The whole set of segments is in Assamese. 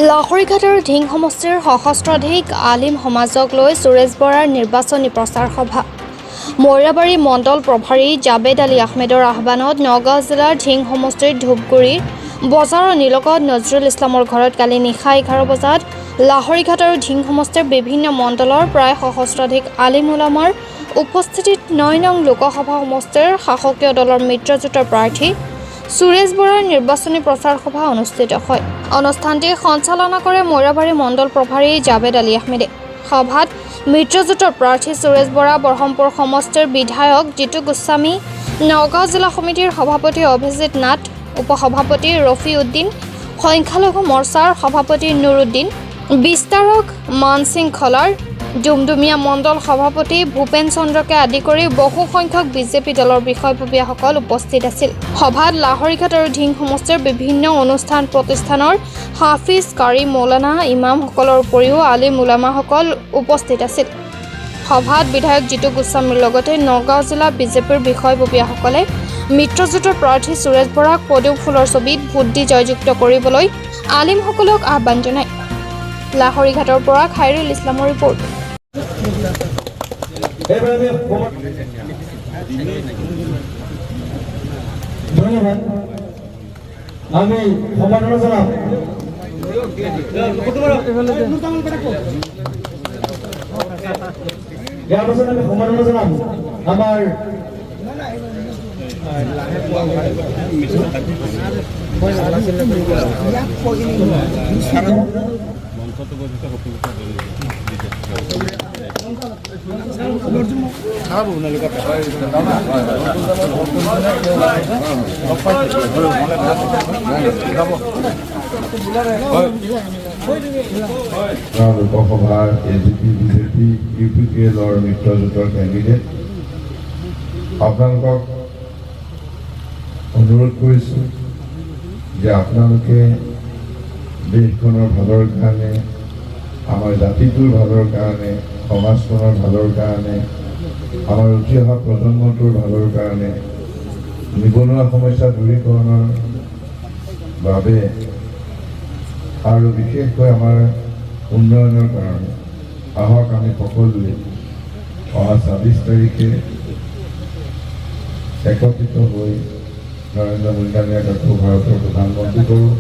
লাহৰীঘাটৰ ঢিং সমষ্টিৰ সহস্ৰাধিক আলিম সমাজক লৈ সুৰেশ বৰাৰ নিৰ্বাচনী প্ৰচাৰ সভা। মৈৰাবাৰী মণ্ডল প্ৰভাৰী জাবেদ আলী আহমেদৰ আহ্বানত নগাঁও জিলাৰ ঢিং সমষ্টিৰ ধূপগুৰিৰ বজাৰৰ নীলকত নজৰুল ইছলামৰ ঘৰত কালি নিশা 11 বজাত লাহৰীঘাট আৰু ঢিং সমষ্টিৰ বিভিন্ন মণ্ডলৰ প্ৰায় সহস্ৰাধিক আলিম ওলামাৰ উপস্থিতিত 9 নং লোকসভা সমষ্টিৰ শাসকীয় দলৰ মিত্ৰজোঁটৰ প্ৰাৰ্থী সুৰেশ বৰাৰ নিৰ্বাচনী প্ৰচাৰ সভা অনুষ্ঠিত হয়। অনুষ্ঠানটি সঞ্চালনা কৰে মৈৰাবাৰী মণ্ডল প্ৰভাৰী জাবেদ আলী আহমেদে। সভাত মিত্ৰজোঁটৰ প্ৰাৰ্থী সুৰেশ বৰা, বৰহমপুৰ সমষ্টিৰ বিধায়ক জিতু গোস্বামী, নগাঁও জিলা সমিতিৰ সভাপতি অভিজিত নাথ, উপসভাপতি ৰফি উদ্দিন, সংখ্যালঘু মৰ্চাৰ সভাপতি নুৰুদ্দিন, বিস্তাৰক মানসিং খলাৰ, ডুমডুমীয়া মণ্ডল সভাপতি ভূপেন চন্দ্ৰকে আদি কৰি বহু সংখ্যক বিজেপি দলৰ বিষয়ববীয়াসকল উপস্থিত আছিল। সভাত লাহৰীঘাট আৰু ঢিং সমষ্টিৰ বিভিন্ন অনুষ্ঠান প্ৰতিষ্ঠানৰ হাফিজ, কাৰী, মৌলানা, ইমামসকলৰ উপৰিও আলিম ওলামাসকল উপস্থিত আছিল। সভাত বিধায়ক জিতু গোস্বামীৰ লগতে নগাঁও জিলা বিজেপিৰ বিষয়ববীয়াসকলে মিত্ৰজোঁটৰ প্ৰাৰ্থী সুৰেশ বৰাক পদুম ফুলৰ ছবিত ভোট দি জয়যুক্ত কৰিবলৈ আলিমসকলক আহ্বান জনায়। লাহৰীঘাটৰ পৰা খাইৰুল ইছলামৰ ৰিপৰ্ট। ধন্যবাদ। আমি সমাদৰ জনাম ইয়াৰ পাছত আমি সমাদৰ জনাম আমাৰ লোকসভাৰ এজিপি, বিজেপি, UPPLৰ মিত্ৰজোঁটৰ কেণ্ডিডেট, আপোনালোকক অনুৰোধ কৰিছোঁ যে আপোনালোকে দেশখনৰ ভালৰ কাৰণে, আমাৰ জাতিটোৰ ভালৰ কাৰণে, সমাজখনৰ ভালৰ কাৰণে, আমাৰ উঠি অহা প্ৰজন্মটোৰ ভালৰ কাৰণে, নিবনুৱা সমস্যা দূৰীকৰণৰ বাবে আৰু বিশেষকৈ আমাৰ উন্নয়নৰ কাৰণে আহক আমি সকলোৱে অহা 26 তাৰিখে একত্ৰিত হৈ নৰেন্দ্ৰ মোদী ডাঙৰীয়াক ভাৰতৰ প্ৰধানমন্ত্ৰী কৰোঁ।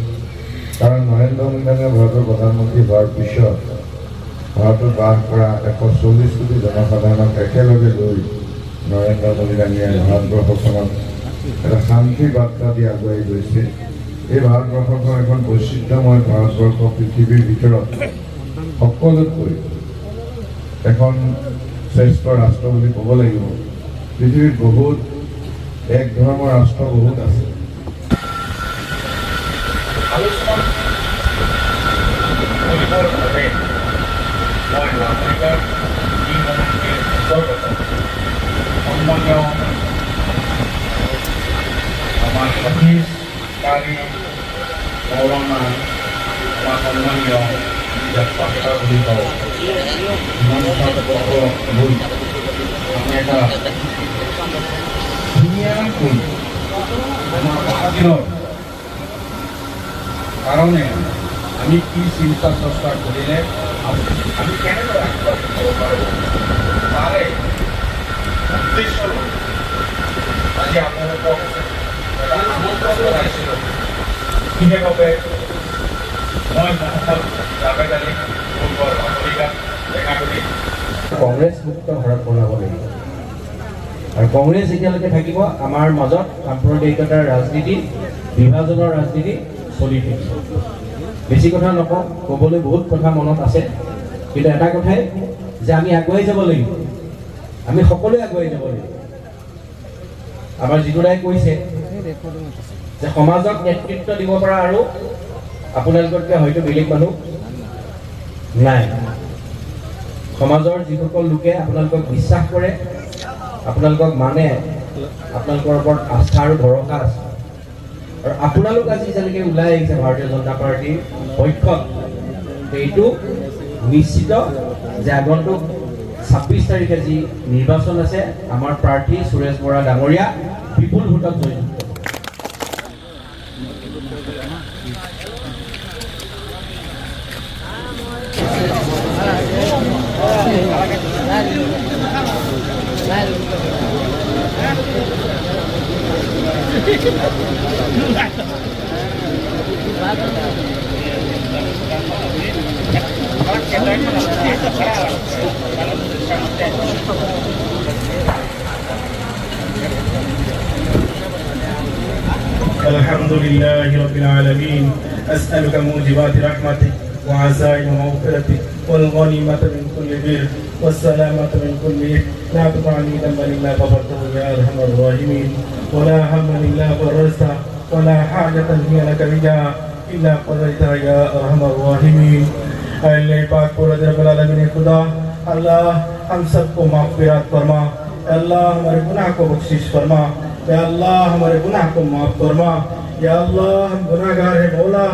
কাৰণ নৰেন্দ্ৰ মোদী ডাঙৰীয়া ভাৰতৰ প্ৰধানমন্ত্ৰী হোৱাৰ পিছত ভাৰতত বাস কৰা 140 কোটি জনসাধাৰণক একেলগে লৈ নৰেন্দ্ৰ মোদী ডাঙৰীয়াই ভাৰতবৰ্ষখনক এটা শান্তিৰ বাৰ্তা দি আগুৱাই গৈছে। এই ভাৰতবৰ্ষখন এখন বৈচিত্ৰ্যময় ভাৰতবৰ্ষ, পৃথিৱীৰ ভিতৰত সকলোতকৈ এখন শ্ৰেষ্ঠ ৰাষ্ট্ৰ বুলি ক'ব লাগিব। পৃথিৱীত বহুত এক ধৰ্মৰ ৰাষ্ট্ৰ বহুত আছে। আমাৰ হাফিজ, কাৰী, মৌলানা, আমাৰ সন্মানীয় পাঠা বুলি কওঁ, আমি এটা ধুনীয়াকৈ আমাৰ সমাজৰ কাৰণে আমি কি চিন্তা চৰ্চা কৰিলে আমি কেনেদৰে আগবাঢ়ি যাব পাৰোঁ তাৰে উদ্দেশ্য আজি আপোনালোকক এটা আমন্ত্ৰণ জনাইছিলোঁ। বিশেষভাৱে মই জাবেদ আলী পূৰ্বৰ লাহৰীঘাট দেখা কৰি কংগ্ৰেছ মুক্ত ভাৰত বনাব লাগিব আৰু কংগ্ৰেছ যেতিয়ালৈকে থাকিব আমাৰ মাজত সাম্প্ৰদায়িকতাৰ ৰাজনীতি, বিভাজনৰ ৰাজনীতি চলি থাকিব। বেছি কথা নকওঁ, ক'বলৈ বহুত কথা মনত আছে, কিন্তু এটা কথাই যে আমি আগুৱাই যাব লাগিব, আমি সকলোৱে আগুৱাই যাব লাগিব। আমাৰ জিতুদাই কৈছে যে সমাজক নেতৃত্ব দিব পৰা আৰু আপোনালোকতকৈ হয়তো বেলেগ মানুহ নাই। সমাজৰ যিসকল লোকে আপোনালোকক বিশ্বাস কৰে, আপোনালোকক মানে, আপোনালোকৰ ওপৰত আস্থা আৰু ভৰসা আছে, আৰু আপোনালোক আজি যেনেকৈ ওলাই আহিছে ভাৰতীয় জনতা পাৰ্টীৰ পক্ষত, এইটো নিশ্চিত যে আগন্তুক 26 তাৰিখে যি নিৰ্বাচন আছে আমাৰ প্ৰাৰ্থী সুৰেশ বৰা ডাঙৰীয়া বিপুল ভোটত জয়যুক্ত। الحمد لله رب العالمين أسألك موجبات رحمتك وعزائم مغفرتك والغنيمة من كل بر والسلامة من كل إثم لا تطعني ذنبا إلا غفرته يا أرحم الراحمين ولا هما إلا فرجته ولا حاجة هي لك رجا إلا قضيتها يا أرحم الراحمين अल्लाह पाक पूरा रब्बुल आलमीन खुदा अल्लाह हम सबको माग़फ़िरत फरमा अल्लाह हमारे गुनाह को बख्शिश फरमा या अल्लाह हमारे गुनाह को माफ़ फरमा या अल्लाह हम गुनाहगार हैं मौला